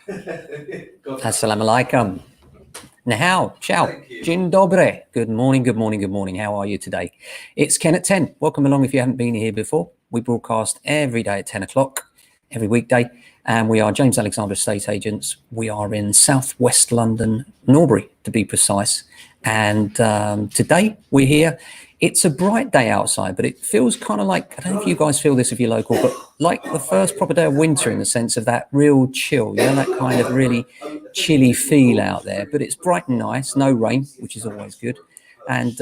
Assalamu alaikum. Nahao, ciao, dzień dobry. Good morning, good morning, good morning. How are you today? It's Ken at 10. Welcome along if you haven't been here before. We broadcast every day at 10 o'clock, every weekday. And we are James Alexander Estate Agents. We are in southwest London, Norbury to be precise. And today we're here. It's a bright day outside, but it feels kind of like, I don't know if you guys feel this if you're local, but like the first proper day of winter in the sense of that real chill, you know, that kind of really chilly feel out there. But it's bright and nice, no rain, which is always good. And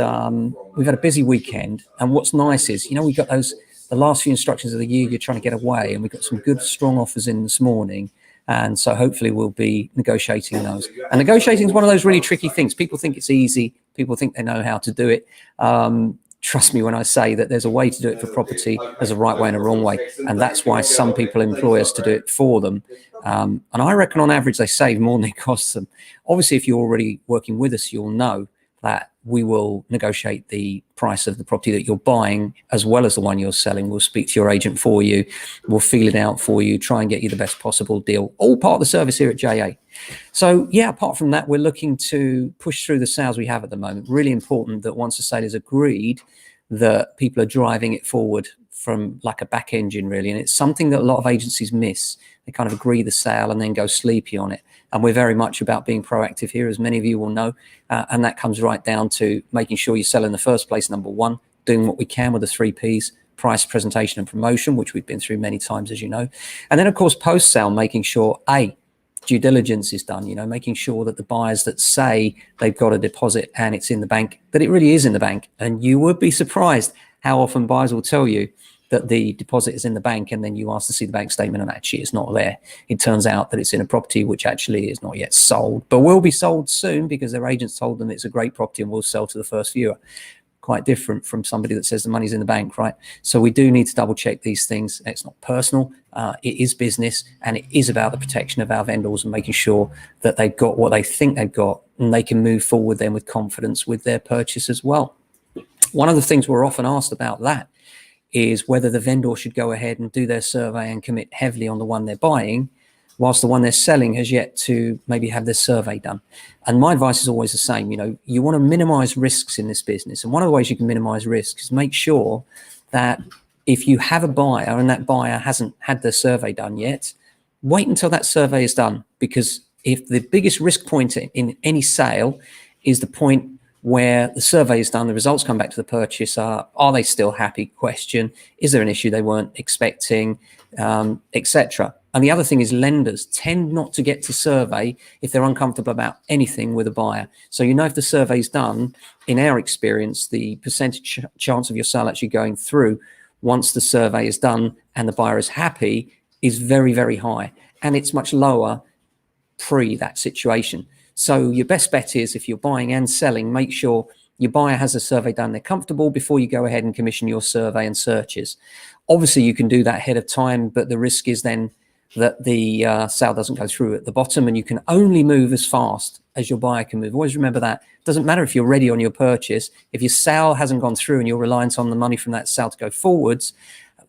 we've had a busy weekend. And what's nice is, you know, we've got the last few instructions of the year, you're trying to get away, and we've got some good, strong offers in this morning. And so hopefully we'll be negotiating those. And negotiating is one of those really tricky things. People think it's easy. People think they know how to do it. Trust me when I say that there's a way to do it for property. There's a right way and a wrong way. And that's why some people employ us to do it for them. And I reckon on average, they save more than it costs them. Obviously, if you're already working with us, you'll know that we will negotiate the price of the property that you're buying as well as the one you're selling. We'll speak to your agent for you. We'll feel it out for you, try and get you the best possible deal. All part of the service here at JA. So yeah, apart from that, we're looking to push through the sales we have at the moment. Really important that once the sale is agreed, that people are driving it forward from like a back engine really. And it's something that a lot of agencies miss. They kind of agree the sale and then go sleepy on it. And we're very much about being proactive here, as many of you will know. And that comes right down to making sure you sell in the first place, number one, doing what we can with the 3 Ps, price, presentation and promotion, which we've been through many times, as you know. And then, of course, post-sale, making sure, due diligence is done, you know, making sure that the buyers that say they've got a deposit and it's in the bank, that it really is in the bank. And you would be surprised how often buyers will tell you that the deposit is in the bank, and then you ask to see the bank statement and actually it's not there. It turns out that it's in a property which actually is not yet sold, but will be sold soon because their agents told them it's a great property and will sell to the first viewer. Quite different from somebody that says the money's in the bank, right? So we do need to double check these things. It's not personal, it is business, and it is about the protection of our vendors and making sure that they've got what they think they've got and they can move forward then with confidence with their purchase as well. One of the things we're often asked about that is whether the vendor should go ahead and do their survey and commit heavily on the one they're buying, whilst the one they're selling has yet to maybe have their survey done. And my advice is always the same. You know, you want to minimize risks in this business. And one of the ways you can minimize risks is make sure that if you have a buyer and that buyer hasn't had their survey done yet, wait until that survey is done. Because if the biggest risk point in any sale is the point where the survey is done, the results come back to the purchaser, are they still happy? Question, is there an issue they weren't expecting, etc. And the other thing is lenders tend not to get to survey if they're uncomfortable about anything with a buyer. So you know if the survey's done, in our experience, the percentage chance of your sale actually going through once the survey is done and the buyer is happy is very, very high. And it's much lower pre that situation. So your best bet is if you're buying and selling, make sure your buyer has a survey done, they're comfortable before you go ahead and commission your survey and searches. Obviously, you can do that ahead of time, but the risk is then that the sale doesn't go through at the bottom, and you can only move as fast as your buyer can move. Always remember that. It doesn't matter if you're ready on your purchase. If your sale hasn't gone through and you're reliant on the money from that sale to go forwards,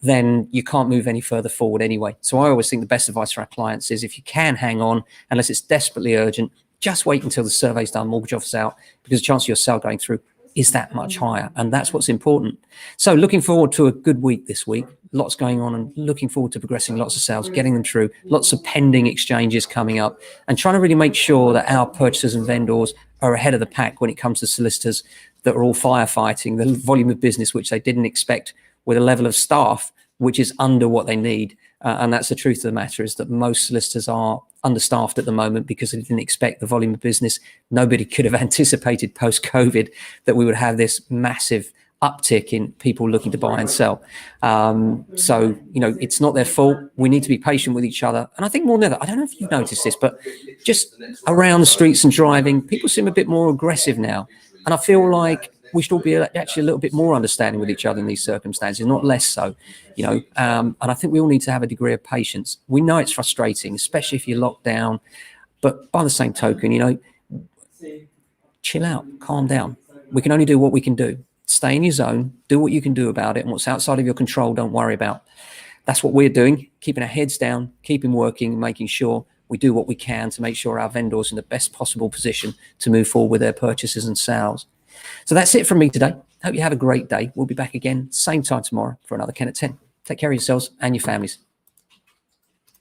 then you can't move any further forward anyway. So I always think the best advice for our clients is if you can hang on, unless it's desperately urgent, just wait until the survey's done, mortgage offer's out, because the chance of your sale going through is that much higher. And that's what's important. So looking forward to a good week this week. Lots going on and looking forward to progressing lots of sales, getting them through, lots of pending exchanges coming up, and trying to really make sure that our purchasers and vendors are ahead of the pack when it comes to solicitors that are all firefighting the volume of business which they didn't expect with a level of staff which is under what they need. And that's the truth of the matter, is that most solicitors are understaffed at the moment because they didn't expect the volume of business. Nobody could have anticipated post-COVID that we would have this massive uptick in people looking to buy and sell. So, you know, it's not their fault. We need to be patient with each other. And I think more than that, I don't know if you've noticed this, but just around the streets and driving, people seem a bit more aggressive now. And I feel like we should all be actually a little bit more understanding with each other in these circumstances, not less so, you know. And I think we all need to have a degree of patience. We know it's frustrating, especially if you're locked down. But by the same token, you know, chill out, calm down. We can only do what we can do. Stay in your zone, do what you can do about it, and what's outside of your control, don't worry about. That's what we're doing, keeping our heads down, keeping working, making sure we do what we can to make sure our vendors are in the best possible position to move forward with their purchases and sales. So that's it from me today. Hope you have a great day. We'll be back again same time tomorrow for another Ken at 10. Take care of yourselves and your families.